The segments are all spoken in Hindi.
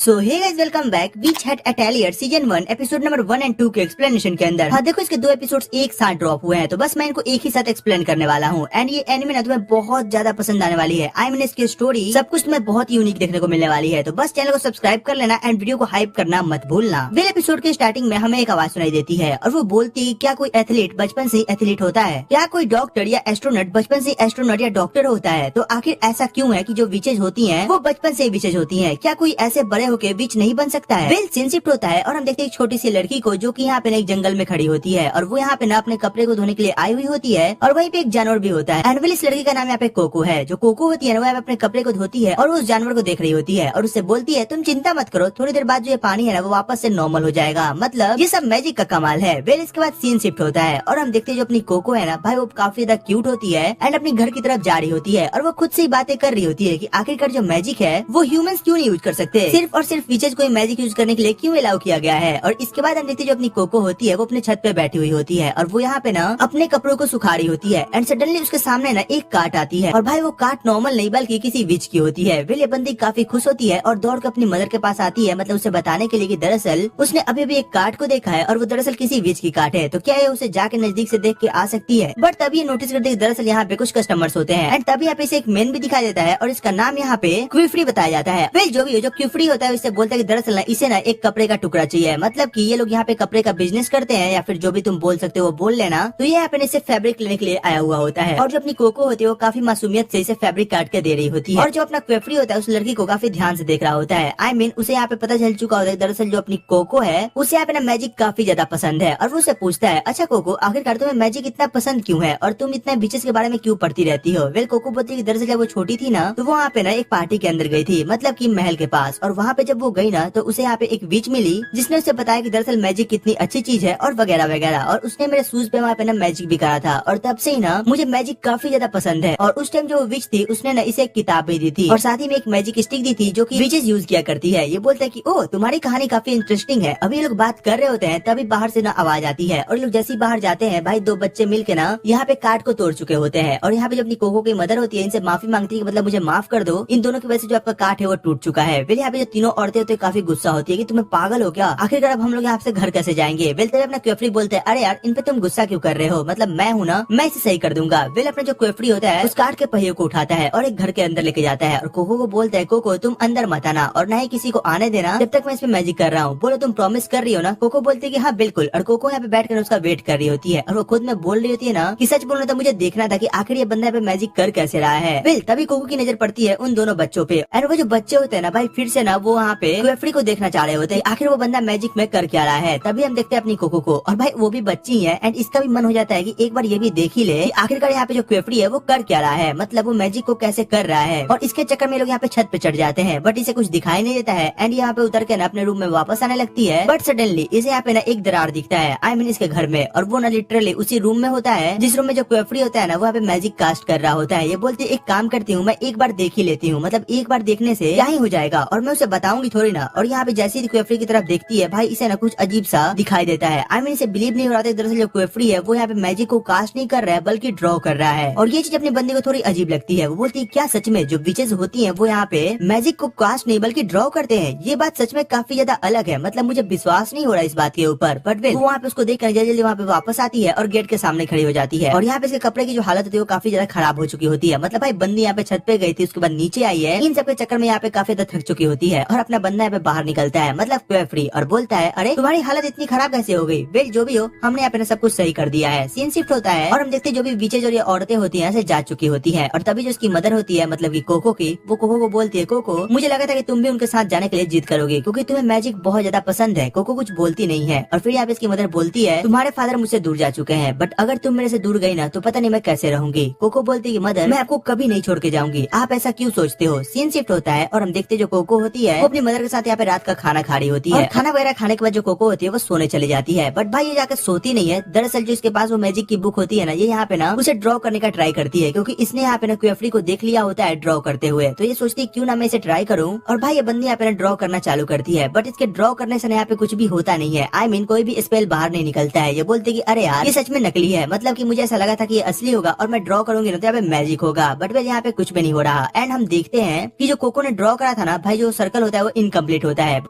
सो हे गाइस, वेलकम बैक बीच हेड अटेलियर सीजन 1 एपिसोड नंबर 1 और 2 के एक्सप्लेनेशन के अंदर। हाँ देखो, इसके 2 एपिसोड्स एक साथ ड्रॉप हुए हैं, तो बस मैं इनको एक ही साथ एक्सप्लेन करने वाला हूँ। एंड ये एनिमे ना तुम्हें बहुत ज्यादा पसंद आने वाली है। आई मीन इसकी स्टोरी सब कुछ तुम्हें बहुत यूनिक देखने को मिलने वाली है। तो बस चैनल को सब्सक्राइब कर लेना एंड वीडियो को हाइप करना मत भूलना। वेल, एपिसोड के स्टार्टिंग में हमें एक आवाज सुनाई देती है और वो बोलती है, क्या कोई एथलीट बचपन से एथलीट होता है? क्या कोई डॉक्टर या एस्ट्रोनॉट बचपन से एस्ट्रोनॉट या डॉक्टर होता है? तो आखिर ऐसा क्यों है कि जो विचेज होती है वो बचपन से विचेज होती है? क्या कोई ऐसे बड़े होके विच नहीं बन सकता है? वेल, सीन शिफ्ट होता है और हम देखते हैं एक छोटी सी लड़की को जो कि यहाँ पे एक जंगल में खड़ी होती है और वो यहाँ पे ना अपने कपड़े को धोने के लिए आई हुई होती है और वहीं पे एक जानवर भी होता है। एंड वेल, इस लड़की का नाम यहाँ पे कोको है। जो कोको होती है ना, वो यहाँ पे अपने कपड़े को धोती है और वो उस जानवर को देख रही होती है और उससे बोलती है, तुम चिंता मत करो, थोड़ी देर बाद जो ये पानी है ना वो वापस से नॉर्मल हो जाएगा। मतलब ये सब मैजिक का कमाल है। वेल, इसके बाद सीन शिफ्ट होता है और हम देखते हैं जो अपनी कोको है ना भाई, वो काफी ज्यादा क्यूट होती है एंड अपनी घर की तरफ जा रही होती है और वो खुद से ही बातें कर रही होती है कि आखिरकार जो मैजिक है वो ह्यूमंस क्यों नहीं यूज कर सकते, सिर्फ और सिर्फ विचेज को मैजिक यूज करने के लिए क्यों अलाउ किया गया है। और इसके बाद हम देखते जो अपनी कोको होती है वो अपने छत पे बैठी हुई होती है और वो यहाँ पे ना अपने कपड़ों को सुखा रही होती है एंड सडनली उसके सामने ना एक काट आती है और भाई वो काट नॉर्मल नहीं बल्कि किसी विच की होती है। वेल, ये बंदी काफी खुश होती है और दौड़ कर अपनी मदर के पास आती है, मतलब उसे बताने के लिए कि दरअसल उसने अभी भी एक काट को देखा है और वो दरअसल किसी विच की काट है, तो क्या ये उसे जाके नजदीक से देख के आ सकती है। बट तभी ये नोटिस करते दरअसल यहाँ पे कुछ कस्टमर्स होते हैं एंड तभी यहाँ पे इसे एक मेन भी दिखाई देता है और इसका नाम यहाँ पे क्विफरी बताया जाता है। वेल, जो भी हो, जो क्विफरी होता है उससे बोलता है कि दरअसल ना इसे ना एक कपड़े का टुकड़ा चाहिए, मतलब कि ये लोग यहाँ पे कपड़े का बिजनेस करते हैं या फिर जो भी तुम बोल सकते हो वो बोल लेना। तो ये यहाँ पे इसे फैब्रिक लेने के लिए आया हुआ होता है और जो अपनी कोको होती है वो काफी मासूमियत से इसे फैब्रिक काट के दे रही होती है और जो अपना क्वेफरी होता है उस लड़की को काफी ध्यान से देख रहा होता है। आई मीन उसे यहाँ पे पता चल चुका होता है दरअसल जो अपनी कोको है उसे यहाँ पे ना मैजिक काफी ज्यादा पसंद है और वो उसे पूछता है, अच्छा कोको, आखिरकार तुम्हें मैजिक इतना पसंद क्यों है और तुम इतना बीचेस के बारे में क्यों पढ़ती रहती हो? वेल, कोको बोलती है दरअसल जब वो छोटी थी ना तो वो वहाँ पे ना एक पार्टी के अंदर गई थी, मतलब की महल के पास, और वहाँ पे जब वो गई ना तो उसे यहाँ पे एक विच मिली जिसने उसे बताया कि दरअसल मैजिक कितनी अच्छी चीज है और वगैरह वगैरह, और उसने मेरे शूज पे वहाँ पे ना मैजिक भी करा था और तब से ही ना मुझे मैजिक काफी ज्यादा पसंद है। और उस टाइम जो विच थी उसने ना इसे एक किताब भी दी थी और साथ ही में एक मैजिक स्टिक दी थी जो कि विचेस यूज किया करती है। ये बोलता है कि ओ, तुम्हारी कहानी काफी इंटरेस्टिंग है। अभी ये लोग बात कर रहे होते हैं तभी बाहर से ना आवाज आती है और लोग जैसे ही बाहर जाते हैं भाई, 2 बच्चे मिलके ना यहाँ पे काट को तोड़ चुके होते हैं और यहाँ पे जो अपनी कोको की मदर होती है इनसे माफी मांगती है, मतलब मुझे माफ कर दो, इन दोनों की वजह से जो आपका काट है वो टूट चुका है। फिर यहाँ पे जो तीनों औरतें होती है काफी गुस्सा होती है कि तुम्हें पागल हो क्या, आखिरकार अब हम लोग यहाँ से घर कैसे जाएंगे? वेल, तभी अपना क्वेफरी बोलते हैं, अरे यार इन पे तुम गुस्सा क्यों कर रहे हो, मतलब मैं हूँ ना, मैं इसे सही कर दूंगा। वेल, अपना जो क्वेफरी होता है उस काट के पहियों को उठाता है और एक घर के अंदर लेके जाता है और कोको को बोलता है, कोको तुम अंदर मत आना और न ही किसी को आने देना जब तक मैं इसमें मैजिक कर रहा हूँ, बोलो तुम प्रॉमिस कर रही हो ना? कोको बोलती है कि हाँ बिल्कुल, और कोको यहाँ पे बैठ कर उसका वेट कर रही होती है और वो खुद में बोल रही होती है ना कि सच बोलना तो मुझे देखना था कि आखिर ये बंदा पे मैजिक कर कैसे रहा है। वेल, तभी कोको की नजर पड़ती है उन दोनों बच्चों पे और वो जो बच्चे होते हैं ना भाई, फिर से ना वो वहाँ पे क्वेफरी को देखना चाह रहे होते हैं आखिर वो बंदा मैजिक में कर क्या रहा है। तभी हम देखते हैं अपनी कोको को और भाई वो भी बच्ची है एंड इसका भी मन हो जाता है कि एक बार ये भी देख ही ले कि आखिरकार यहाँ पे जो क्वेफरी है वो कर क्या रहा है, मतलब वो मैजिक को कैसे कर रहा है। और इसके चक्कर में लोग यहाँ पे छत पे चढ़ जाते हैं बट इसे कुछ दिखाई नहीं देता है एंड यहाँ पे उतर के ना अपने रूम में वापस आने लगती है। बट सडनली इसे यहाँ पे ना एक दरार दिखता है, आई मीन इसके घर में, और वो ना लिटरली उसी रूम में होता है जिस रूम में जो क्वेफरी होता है ना वो यहाँ पे मैजिक कास्ट कर रहा होता है। ये बोलती है एक काम करती हूँ, मैं एक बार देख ही लेती हूँ, मतलब एक बार देखने से क्या ही हो जाएगा और मैं उसे बताऊंगी थोड़ी ना। और यहाँ पे जैसे ही क्वेफरी की तरफ देखती है भाई, इसे ना कुछ अजीब सा दिखाई देता है। आई मीन इसे बिलीव नहीं हो रहा था दरअसल जो क्वेफरी है वो यहाँ पे मैजिक को कास्ट नहीं कर रहा है बल्कि ड्रॉ कर रहा है। और ये चीज अपनी बंदी को थोड़ी अजीब लगती है। वो बोलती है क्या सच में जो विचेस होती है वो यहाँ पे मैजिक को कास्ट नहीं बल्कि ड्रॉ करते हैं? ये बात सच में काफी ज्यादा अलग है, मतलब मुझे विश्वास नहीं हो रहा इस बात के ऊपर। बट वो वहाँ पे उसको देख कर जल्दी वहाँ पे वापस आती है और गेट के सामने खड़ी हो जाती है और यहाँ पे इसके कपड़े की जो हालत होती है वो काफी ज्यादा खराब हो चुकी होती है। मतलब भाई बंदी यहाँ पे छत पे गई थी, उसके बाद नीचे आई है, इन सबके चक्कर में यहाँ पे काफी ज्यादा थक चुकी होती है और अपना बंदा यहाँ पे बाहर निकलता है, मतलब क्वेफरी, और बोलता है अरे तुम्हारी हालत इतनी खराब कैसे हो गई? वेल, जो भी हो, हमने यहाँ पे सब कुछ सही कर दिया है। सीन शिफ्ट होता है और हम देखते जो भी विचेज और ये औरतें होती है ऐसे जा चुकी होती है और तभी जो उसकी मदर होती है, मतलब की कोको की, वो कोको को बोलती है, कोको मुझे लगा था कि तुम भी उनके साथ जाने के लिए जिद करोगे क्योंकि तुम्हें मैजिक बहुत ज्यादा पसंद है। कोको कुछ बोलती नहीं है और फिर यहाँ पे इसकी मदर बोलती है, तुम्हारे फादर मुझसे दूर जा चुके हैं बट अगर तुम मेरे से दूर गई ना तो पता नहीं मैं कैसे रहूंगी। कोको बोलती है मदर, मैं आपको कभी नहीं छोड़ के जाऊंगी, आप ऐसा क्यों सोचते हो? सीन शिफ्ट होता है और हम देखते जो कोको होती है वो अपनी मदर के साथ यहाँ पे रात का खाना खा रही होती है। खाना वगैरह खाने के बाद जो कोको होती है वो सोने चली जाती है बट भाई ये जाकर सोती नहीं है। दरअसल जो इसके पास वो मैजिक की बुक होती है ना, ये यहाँ पे ना उसे ड्रॉ करने का ट्राई करती है क्योंकि इसने यहाँ पे ना क्वेफरी को देख लिया होता है ड्रॉ करते हुए, तो ये सोचती है क्यों ना मैं इसे ट्राई करूँ। और भाई ये बंदी यहाँ पे ना ड्रॉ करना चालू करती है बट इसके ड्रॉ करने से यहाँ पे कुछ भी होता नहीं है। आई मीन कोई भी स्पेल बाहर नहीं निकलता है। ये बोलते कि अरे यार ये सच में नकली है, मतलब कि मुझे ऐसा लगा था कि ये असली होगा और मैं ड्रॉ करूंगी ना तो यहाँ पे मैजिक होगा, बट यहाँ पे कुछ भी नहीं हो रहा। एंड हम देखते हैं कि जो कोको ने ड्रॉ करा था ना भाई, जो सर्कल होता है वो इनकम्प्लीट होता है,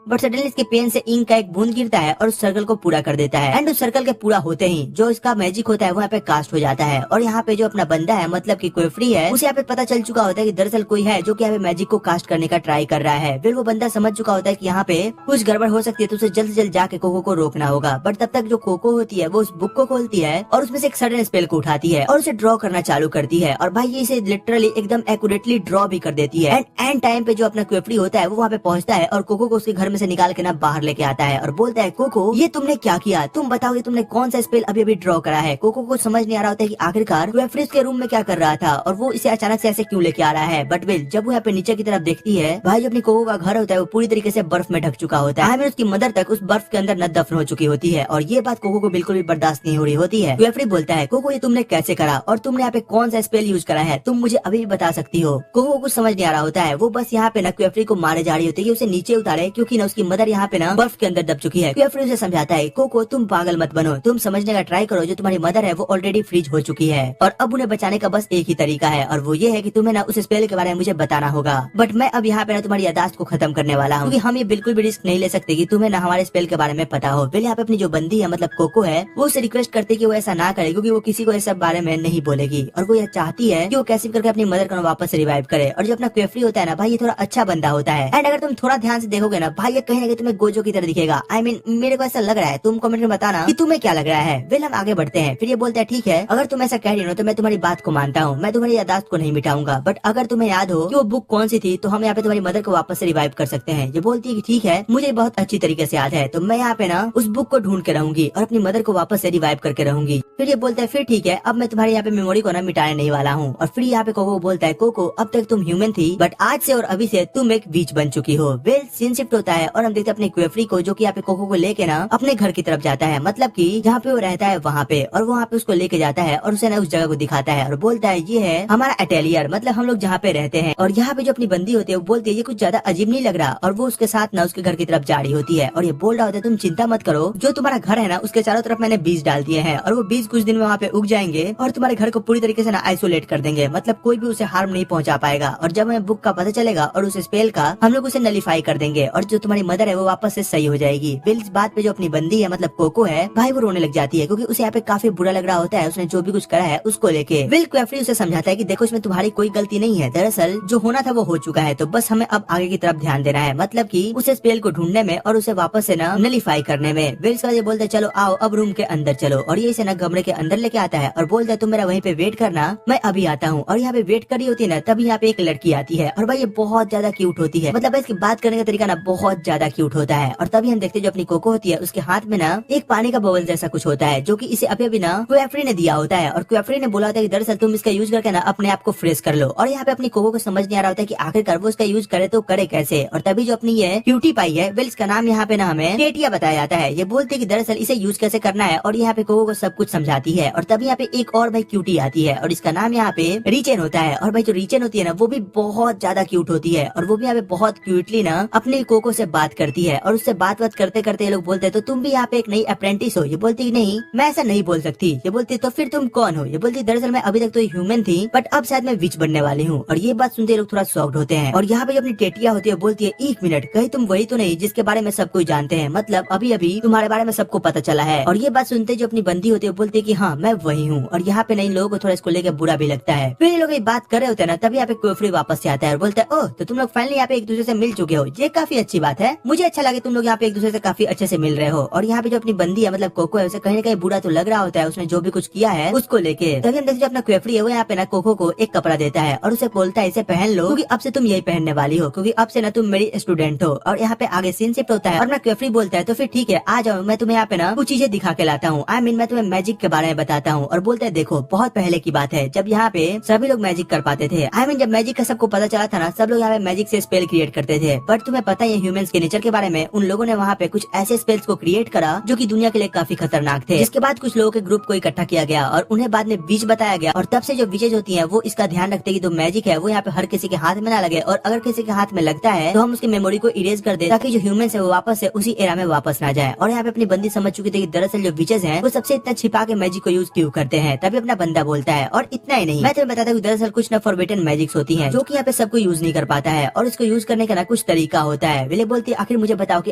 बट सडनली इसके पेन से इंक का एक बूंद गिरता है और उस सर्कल को पूरा कर देता है। एंड उस सर्कल के पूरा होते ही जो इसका मैजिक होता है वो यहाँ पे कास्ट हो जाता है। और यहाँ पे जो अपना बंदा है मतलब की क्वेफरी है, उसे यहाँ पे पता चल चुका होता है कि दरअसल कोई है जो कि यहाँ पे मैजिक को कास्ट करने का ट्राई कर रहा है। फिर वो बंदा समझ चुका होता है कि यहाँ पे कुछ गड़बड़ हो सकती है, तो उसे जल्द से जल्द जाके कोको को रोकना होगा। बट तब तक जो कोको होती है वो उस बुक को खोलती है और उसमें से एक सडन स्पेल को उठाती है और उसे ड्रॉ करना चालू करती है। और भाई ये इसे लिटरली एकदम एक्यूरेटली ड्रॉ भी कर देती है। एंड टाइम पे जो अपना क्वेफरी होता है वो वहाँ पे पहुंचता है और कोको को उसके घर में से निकाल के ना बाहर लेके आता है और बोलता है, कोको ये तुमने क्या किया, तुम बताओ ये तुमने कौन सा स्पेल अभी अभी ड्रॉ करा है। कोको को समझ नहीं आ रहा होता है कि आखिरकार क्वेफरी के रूम में क्या कर रहा था और वो इसे अचानक से ऐसे क्यों लेके आ रहा है। बट वेल जब वो यहाँ पे नीचे की तरफ देखती है, भाई जो अपनी कोको का घर होता है वो पूरी तरीके से बर्फ में ढक चुका होता है। उसकी मदर तक उस बर्फ के अंदर न दफन हो चुकी होती है और ये बात कोको को बिल्कुल भी बर्दाश्त नहीं हो रही होती है। क्वेफरी बोलता है, कोको ये तुमने कैसे करा और तुमने यहाँ पे कौन सा स्पेल यूज करा है, तुम मुझे अभी भी बता सकती हो। कोको को कुछ समझ नहीं आ रहा होता है, वो बस यहाँ पे ना क्वेफरी को मारे जा रही होती है, उसे नीचे उतारे क्योंकि ना उसकी मदर यहाँ पे ना बर्फ के अंदर दब चुकी है। क्वेफरी उसे समझाता है, कोको तुम पागल मत बनो, तुम समझने का ट्राई करो, जो तुम्हारी मदर है वो ऑलरेडी फ्रीज हो चुकी है और अब उन्हें बचाने का बस एक ही तरीका है और वो ये है कि तुम्हें ना उस स्पेल के बारे में मुझे बताना होगा। बट मैं अब यहाँ पे ना तुम्हारी यादाश्त को खत्म करने वाला हूँ, क्योंकि हम ये बिल्कुल भी रिस्क नहीं ले सकते कि तुम्हें ना हमारे स्पेल के बारे में पता हो। फिर यहाँ पे अपनी जो बंदी है मतलब कोको है, वो उसे रिक्वेस्ट करती है कि वो ऐसा ना करे, क्योंकि वो किसी को इस सब बारे में नहीं बोलेगी और वो यह चाहती है कि वो कैसे भी करके अपनी मदर को वापस रिवाइव करे। और जो अपना क्वेफरी होता है ना भाई, ये थोड़ा अच्छा बंदा होता है। एंड अगर तुम थोड़ा ध्यान से देखोगे ना भाई, ये कहीं ना कहीं तुम्हें गोजो की तरह दिखेगा। आई मीन मेरे को ऐसा लग रहा है, तुम कमेंट में बताना कि तुम्हें क्या लग रहा है। वेल हम आगे बढ़ते हैं। फिर ये बोलता है, ठीक है अगर तुम ऐसा कह रही हो तो मैं तुम्हारी बात को मानता हूँ, मैं तुम्हारी यादाश्त को नहीं मिटाऊंगा, बट अगर तुम्हें याद हो कि वो बुक कौन सी थी तो हम यहाँ पे तुम्हारी मदर को वापस से रिवाइव कर सकते हैं। ये बोलती है कि ठीक है मुझे बहुत अच्छी तरीके से याद है, तो मैं यहाँ पे ना उस बुक को ढूंढ के रहूंगी और अपनी मदर को वापस से रिवाइव करके रहूंगी। फिर ये बोलता है, फिर ठीक है अब मैं तुम्हारे यहाँ पे मेमोरी को ना मिटाने नहीं वाला हूँ। और फिर यहाँ पे कोको बोलता है, कोको अब तक तुम ह्यूमन थी बट आज से और अभी से तुम एक बीच बन चुकी हो। वेल सीन शिफ्ट होता है और हम देखते हैं अपने क्वेफरी को, जो कि यहाँ पे कोको को लेके ना अपने घर की तरफ जाता है, मतलब कि जहाँ पे वो रहता है वहाँ पे, और वो वहाँ पे उसको लेके जाता है और उसे ना उस जगह को दिखाता है और बोलता है, ये है हमारा अटेलियर, मतलब हम लोग जहाँ पे रहते हैं। और यहाँ पे जो अपनी बंदी होती है वो बोलती है, ये कुछ ज्यादा अजीब नहीं लग रहा, और वो उसके साथ ना उसके घर की तरफ जा रही होती है और ये बोल रहा होता है, तुम चिंता मत करो, जो तुम्हारा घर है ना उसके चारों तरफ मैंने बीज डाल दिए हैं और वो बीज कुछ दिन में वहाँ पे उग जाएंगे और तुम्हारे घर को पूरी तरीके से ना आइसोलेट कर देंगे, मतलब कोई भी उसे हार्म नहीं पहुंचा पाएगा। और जब हमें बुक का पता चलेगा और उस स्पेल का, हम लोग उसे नलीफाई कर देंगे और जो तुम्हारी मदर है वो वापस से सही हो जाएगी। बिल इस बात पे जो अपनी बंदी है मतलब कोको है भाई, वो रोने लग जाती है क्योंकि उसे यहाँ पे काफी बुरा लग रहा होता है उसने जो भी कुछ करा है उसको लेके। विल क्वेफरी उसे समझाता है कि देखो इसमें तुम्हारी कोई गलती नहीं है, दरअसल जो होना था वो हो चुका है, तो बस हमें अब आगे की तरफ ध्यान देना है, मतलब कि उस स्पेल को ढूंढने में और उसे वापस से ना नलीफाई करने में। विल ये बोलते चलो आओ अब रूम के अंदर चलो, और ये इसे ना कमरे के अंदर लेके आता है और बोलता है तुम मेरा वहीं पे वेट करना, मैं अभी आता हूँ। और यहाँ पे वेट कर रही होती है ना, तभी यहाँ पे एक लड़की आती है और भाई ये बहुत ज्यादा क्यूट होती है, मतलब इसकी बात करने का तरीका ना बहुत ज्यादा क्यूट होता है। और तभी हम देखते हैं जो अपनी कोको होती है उसके हाथ में ना एक पानी का बबल जैसा कुछ होता है, जो कि इसे अभी अभी ना क्वेफरी ने दिया होता है और क्वेफरी ने बोला होता है कि दरअसल तुम इसका यूज करके ना अपने आप को फ्रेश कर लो। और यहाँ पे अपनी कोको को समझ नहीं आ रहा होता है कि आखिरकार वो इसका यूज करे तो करे कैसे। और तभी जो अपनी ये क्यूटी पाई है, वेल इसका नाम यहाँ पे ना हमें टेटिया बताया जाता है, ये बोलते है कि दरअसल इसे यूज कैसे करना है और यहाँ पे कोको को सब कुछ समझाती है। और तभी यहाँ पे एक और भाई क्यूटी आती है और इसका नाम यहाँ पे रीचेन होता है। और भाई जो रीचेन होती है ना वो भी बहुत ज्यादा क्यूट होती है और वो भी यहाँ पे बहुत क्यूटली ना अपने कोको से बात करती है और उससे बात करते करते ये लोग बोलते हैं तो तुम भी यहाँ पे एक नई अप्रेंटिस हो। ये बोलती है नहीं मैं ऐसा नहीं बोल सकती। ये बोलती है तो फिर तुम कौन हो। ये बोलती दरअसल मैं अभी तक तो ह्यूमन थी बट अब शायद मैं विच बनने वाली हूँ। और ये बात सुनते लोग थोड़ा शॉक्ड होते हैं। और यहाँ पे जो अपनी टेटिया होती है बोलती है एक मिनट, कहीं तुम वही तो नहीं जिसके बारे में सब कोई जानते हैं, मतलब अभी अभी तुम्हारे बारे में सबको पता चला है। और ये बात सुनते जो अपनी बंदी होती है बोलती है कि हाँ मैं वही हूँ। और यहाँ पे नई लोगों को थोड़ा इसको लेकर बुरा भी लगता है। फिर ये लोग बात कर रहे होते हैं ना, तभी यहाँ पे क्वेफरी वापस से आता है और बोलता है ओह तो तुम लोग फाइनली यहाँ पे एक दूसरे से मिल चुके हो, ये काफी अच्छी बात है, मुझे अच्छा लगे तुम लोग यहाँ पे एक दूसरे से काफी अच्छे से मिल रहे हो। और यहाँ पे जो अपनी बंदी है मतलब कोको है, उसे कहीं ना कहीं बुरा तो लग रहा होता है उसने जो भी कुछ किया है उसको लेके। तभी हम देखते जो अपना क्वेफरी है वो यहाँ पे ना कोको को एक कपड़ा देता है और उसे बोलता है इसे पहन लो क्योंकि अब से तुम यही पहनने वाली हो, क्योंकि अब से ना तुम मेरी स्टूडेंट हो। और यहाँ पे आगे सीन शिफ्ट होता है और अपना क्वेफरी बोलता है तो फिर ठीक है आ जाओ, मैं तुम्हें यहाँ पे ना कुछ चीजें दिखा के लाता हूँ, आई मीन मैं तुम्हें मैजिक के बारे में बताता हूँ। और बोलता है देखो बहुत पहले की बात है जब यहाँ पे सभी लोग मैजिक कर पाते थे, आई मीन जब मैजिक का सबको पता चला था ना, सब लोग यहाँ पे मैजिक से स्पेल क्रिएट करते थे। बट तुम्हें पता है ह्यूमंस के नेचर के बारे में, उन लोगों ने वहाँ पे कुछ ऐसे स्पेल्स को क्रिएट करा जो कि दुनिया के लिए काफी खतरनाक थे। जिसके बाद कुछ लोगों के ग्रुप को इकट्ठा किया गया और उन्हें बाद में विच बताया गया। और तब से जो विचेज होती हैं वो इसका ध्यान रखते हैं कि जो मैजिक है वो यहाँ पे हर किसी के हाथ में ना लगे, और अगर किसी के हाथ में लगता है तो हम उसकी मेमोरी को इरेज कर दे ताकि जो ह्यूमंस है वो वापस से उसी एरा में वापस ना जाए। और यहाँ पे अपनी बंदी समझ चुकी थी कि दरअसल जो विचेज हैं वो सबसे इतना छिपा के मैजिक को यूज क्यों करते हैं। तभी अपना बंदा बोलता है और इतना ही नहीं, मैं तुम्हें बताता हूँ दरअसल कुछ ना फॉरबिडन मैजिक्स होती हैं जो कि यहाँ पे सबको यूज नहीं कर पाता है और इसको यूज करने का ना कुछ तरीका होता है। विले बोलती है आखिर मुझे बताओ कि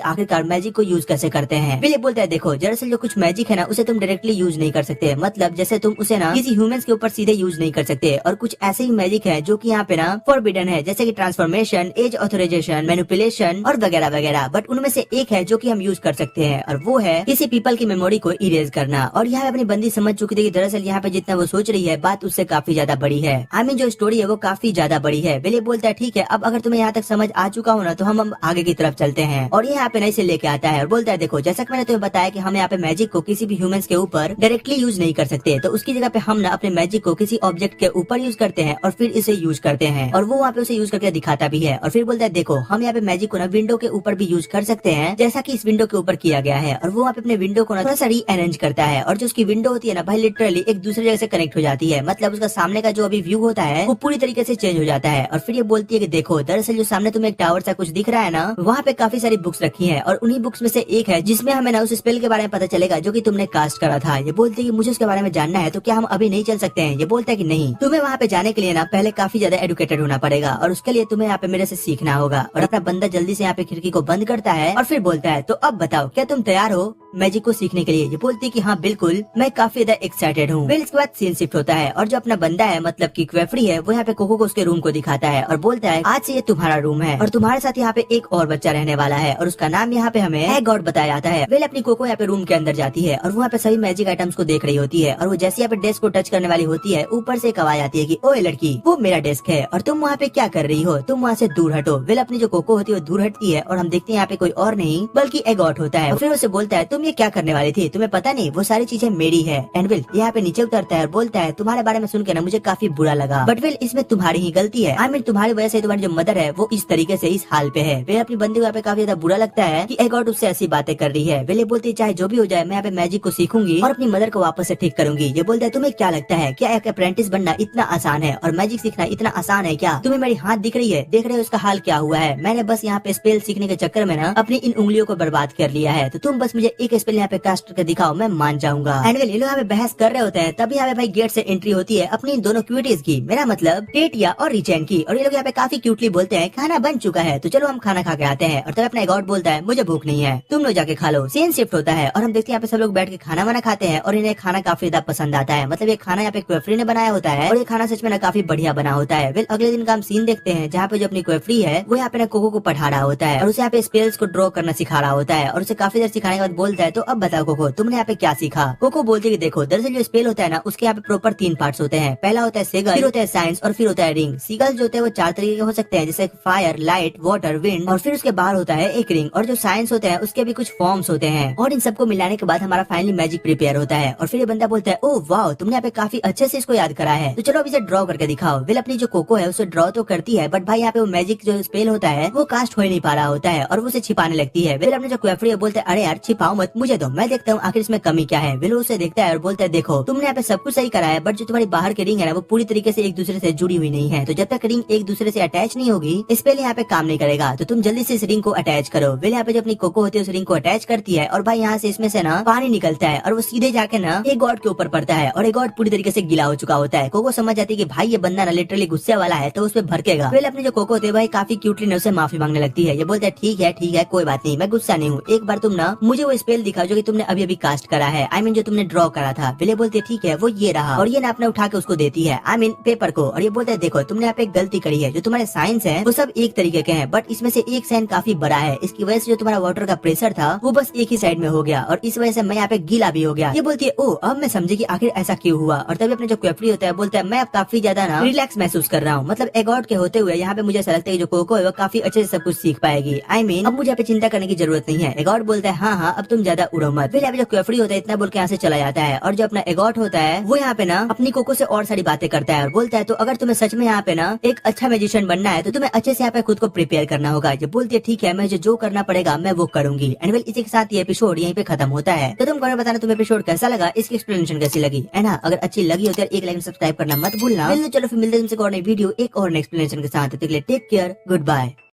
आखिरकार मैजिक को यूज कैसे करते हैं। विले बोलता है देखो दरअसल जो कुछ मैजिक है ना उसे तुम डायरेक्टली यूज नहीं कर सकते, मतलब जैसे तुम उसे ना किसी ह्यूमंस के ऊपर सीधे यूज नहीं कर सकते, और कुछ ऐसे ही मैजिक है जो कि यहाँ पे ना फॉरबिडन है, जैसे कि ट्रांसफॉर्मेशन, एज ऑथराइजेशन, मैनिपुलेशन और वगैरह वगैरह। बट उनमें से एक है जो कि हम यूज कर सकते हैं और वो है किसी पीपल की मेमोरी को इरेज करना। और यहाँ अपनी बंदी समझ चुकी थी कि दरअसल यहाँ पे जितना वो सोच रही है बात उससे काफी ज्यादा बड़ी है। आई मीन जो स्टोरी है वो काफी ज्यादा बड़ी है। विले बोलता है ठीक है, अब अगर तुम्हें यहाँ तक समझ आ चुका हो ना तो हम आगे की तरफ चलते हैं। और ये यहाँ पे नई से लेके आता है और बोलता है देखो जैसा कि मैंने तुम्हें बताया कि हम यहाँ पे मैजिक को किसी भी ह्यूमंस के ऊपर डायरेक्टली यूज नहीं कर सकते, तो उसकी जगह पे हम ना अपने मैजिक को किसी ऑब्जेक्ट के ऊपर यूज करते हैं और फिर इसे यूज करते हैं, और वो वहाँ पे उसे यूज करके दिखाता भी है। और फिर बोलता है देखो हम यहाँ पे मैजिक को ना विंडो के ऊपर भी यूज कर सकते हैं, जैसा कि इस विंडो के ऊपर किया गया है। और वो वहाँ पे अपने विंडो को ना थोड़ा सा रीअरेंज करता है, और जो उसकी विंडो होती है ना भाई लिटरली एक दूसरे जगह से कनेक्ट हो जाती है, मतलब उसका सामने का जो अभी व्यू होता है वो पूरी तरीके से चेंज हो जाता है। और फिर ये बोलती है कि देखो दरअसल जो सामने तुम्हें एक टावर सा कुछ दिख रहा है ना, वहाँ पे काफी सारी बुक्स रखी है, और उन्हीं बुक्स में से एक है जिसमें हमें ना उस स्पेल के बारे में पता चलेगा जो कि तुमने कास्ट करा था। ये बोलती है कि मुझे उसके बारे में जानना है, तो क्या हम अभी नहीं चल सकते हैं? ये बोलता है कि नहीं, तुम्हें वहाँ पे जाने के लिए ना पहले काफी ज्यादा एडुकेटेड होना पड़ेगा, और उसके लिए तुम्हें यहाँ पे मेरे से सीखना होगा। और अपना बंदा जल्दी से यहाँ पे खिड़की को बंद करता है और फिर बोलता है तो अब बताओ क्या तुम तैयार हो मैजिक को सीखने के लिए? ये बोलती है कि हाँ बिल्कुल, मैं काफी ज्यादा एक्साइटेड हूँ। फिर इसके बाद सीन शिफ्ट होता है और जो अपना बंदा है मतलब की क्वेफरी है वो यहाँ पे कोको को उसके रूम को दिखाता है और बोलता है आज से ये तुम्हारा रूम है और तुम्हारे साथ यहाँ पे एक और बच्चा रहने वाला है, और उसका नाम यहाँ पे हमें है गॉड बताया जाता है। वेल अपनी कोको यहाँ पे रूम के अंदर जाती है और वहाँ पे सभी मैजिक आइटम्स को देख रही होती है, और वो जैसे यहाँ पे डेस्क को टच करने वाली होती है ऊपर से एक आवाज आती है कि ओए लड़की वो मेरा डेस्क है और तुम वहाँ पे क्या कर रही हो, तुम वहाँ से दूर हटो। वेल अपनी जो कोको होती है वो दूर हटती है और हम देखते हैं यहाँ पे कोई और नहीं बल्कि एगॉट होता है। और फिर उसे बोलता है तुम ये क्या करने वाली थी, तुम्हें पता नहीं वो सारी चीजें मेरी है। एंड विल यहाँ पे नीचे उतरता है और बोलता है तुम्हारे बारे में सुन के ना मुझे काफी बुरा लगा, बट विल इसमें तुम्हारी ही गलती है। आई मीन तुम्हारी वजह से तुम्हारी जो मदर है वो इस तरीके से इस हाल पे है। वे अपनी बंदी को यहाँ पे काफी ज्यादा बुरा लगता है कि एगॉट उससे ऐसी बातें कर रही है। वे बोलती है चाहे जो भी हो जाए मैं यहाँ पे मैजिक को सीखूंगी और अपनी मदर को वापस से ठीक करूंगी। ये बोलता है तुम्हें क्या लगता है क्या एक अप्रेंटिस बनना इतना आसान है और मैजिक सीखना इतना आसान है क्या? तुम्हें मेरी हाथ दिख रही है, देख रहे हो उसका हाल क्या हुआ है? मैंने बस यहाँ पे स्पेल सीखने के चक्कर में ना अपनी इन उंगलियों को बर्बाद कर लिया है, तो तुम बस मुझे एक स्पेल यहाँ पे कास्ट करके दिखाओ, मैं मान जाऊंगा। एंड वेल ये लोग यहाँ पे बहस कर रहे होते हैं, तभी यहाँ पे भाई गेट से एंट्री होती है अपनी इन दोनों क्यूटीज की, मेरा मतलब टेटिया और रिचैन की। और ये लोग यहाँ पे काफी क्यूटली बोलते हैं खाना बन चुका है तो चलो हम खाना खा के आते हैं। और तब अपना एगॉट बोलता है मुझे भूख नहीं है, तुम लोग जाके खा लो। सीन शिफ्ट होता है और हम देखते हैं यहाँ पे सब लोग बैठ के खाना वाना खाते हैं और इन्हें खाना काफी ज्यादा पसंद आता है, मतलब ये खाना यहाँ पे क्वेफरी ने बनाया होता है और ये खाना सच में ना काफी बढ़िया बना होता है। वेल अगले दिन का हम सीन देखते हैं जहाँ पे जो अपनी क्वेफरी है वो यहाँ पे ना कोको को पढ़ा रहा होता है और उसे यहाँ पे स्पेल्स को ड्रॉ करना सिखा रहा होता है, और उसे काफी देर सिखाने के बाद बोलता है तो अब बताओ कोको तुमने यहाँ पे क्या सीखा? कोको बोलती है कि देखो दरअसल जो स्पेल होता है ना उसके यहाँ पे प्रॉपर 3 पार्ट्स होते हैं। पहला होता है सिगल, फिर होता है साइंस और फिर होता है रिंग। सिगल जो होते हैं वो 4 तरीके के हो सकते हैं जैसे फायर, लाइट, वाटर, विंड, और फिर उसके बाहर होता है एक रिंग। और जो साइंस होते हैं उसके भी कुछ फॉर्म्स होते हैं और इन सबको मिलाने के बाद हमारा फाइनली मैजिक प्रिपेयर होता है। और फिर ये बंदा बोलता है ओह वाओ तुमने यहाँ पे काफी अच्छे से इसको याद करा है, तो चलो अब इसे ड्रॉ करके दिखाओ। विल अपनी जो कोको है उसे ड्रॉ तो करती है बट भाई यहाँ पे वो मैजिक जो स्पेल होता है वो कास्ट हो ही नहीं पा रहा होता है और वो उसे छिपाने लगती है। विल अपने जो क्वेफरी है बोलते हैं अरे यार छिपाओ मत, मुझे दो, मैं देखता हूँ आखिर इसमें कमी क्या है। विल उसे देखता है और बोलता है देखो तुमने यहाँ पे सब कुछ सही करा है बट जो तुम्हारी बाहर की रिंग है ना वो पूरी तरीके से एक दूसरे से जुड़ी हुई नहीं है, तो जब तक रिंग एक दूसरे से अटैच नहीं होगी स्पेल यहाँ पे काम नहीं करेगा, तो तुम जल्दी से इस रिंग को अटैच करो। विल यहाँ पे जो अपनी कोको होती है उस रिंग को अटैच करती है और भाई यहाँ से इसमें से ना पानी निकलता है और वो सीधे जाके ना एक गॉड के ऊपर पड़ता है और एक गॉड पूरी तरीके से गीला हो चुका होता है। कोको समझ जाती है कि भाई ये बंदा ना लिटरली गुस्से वाला है तो उसपे भड़केगा। विल अपने जो कोको होते है भाई काफी क्यूटली ने उसे माफी मांगने लगती है। ये बोलता है ठीक है कोई बात नहीं, मैं गुस्सा नहीं हूँ, एक बार तुम ना मुझे वो स्पेल दिखाओ जो कि तुमने अभी अभी कास्ट करा है, आई मीन जो तुमने ड्रॉ करा था। विले बोलते है ठीक है वो ये रहा, और ये ना अपने उठा के उसको देती है आई मीन पेपर को, और ये बोलते है देखो तुमने यहाँ पे एक गलती करी है, जो तुम्हारे साइंस है वो सब एक तरीके के हैं बट इसमें से एक साइन काफी बड़ा है, इसकी वजह से जो तुम्हारा वाटर का प्रेशर था वो बस एक ही साइड में हो गया और इस वजह से मैं यहाँ पे गीला भी हो गया। ये बोलती है ओ अब मैं समझी कि आखिर ऐसा क्यों हुआ। और तभी अपने जो क्वेफरी होता है बोलता है मैं अब काफी ज्यादा ना रिलैक्स महसूस कर रहा हूँ, मतलब एगॉड के होते हुए यहाँ पे मुझे ऐसा लगता है कि जो कोको है वो काफी अच्छे से सब कुछ सीख पाएगी। आई मीन अब मुझे यहाँ पे चिंता करने की जरूरत नहीं है। एगॉड बोलता है हाँ अब तुम ज्यादा उड़ो मत। फिर यहाँ पे जो क्वेफरी होता है इतना बोल के यहाँ से चला जाता है और जो अपना एगॉड होता है वो यहाँ पे ना अपनी कोको से और सारी बातें करता है और बोलता है तो अगर तुम्हें सच में यहाँ पे ना एक अच्छा मैजिशियन बनना है तो तुम्हें अच्छे से यहाँ पे खुद को प्रिपेयर करना होगा। ये बोलती है ठीक है मैं जो करना पड़ेगा मैं वो करूंगी। एंड वेल इसी के साथ ये एपिसोड यहीं पे खत्म होता है। तो तुम कमेंट बताना तुम्हें एपिसोड कैसा लगा, इसकी एक्सप्लेनेशन कैसी लगी, एंड हाँ अगर अच्छी लगी हो तो एक लाइक सब्सक्राइब करना मत भूलना। चलो फिर मिलते हैं तुमसे एक और नई वीडियो एक और नई एक्सप्लेनेशन के साथ। Take care, good bye.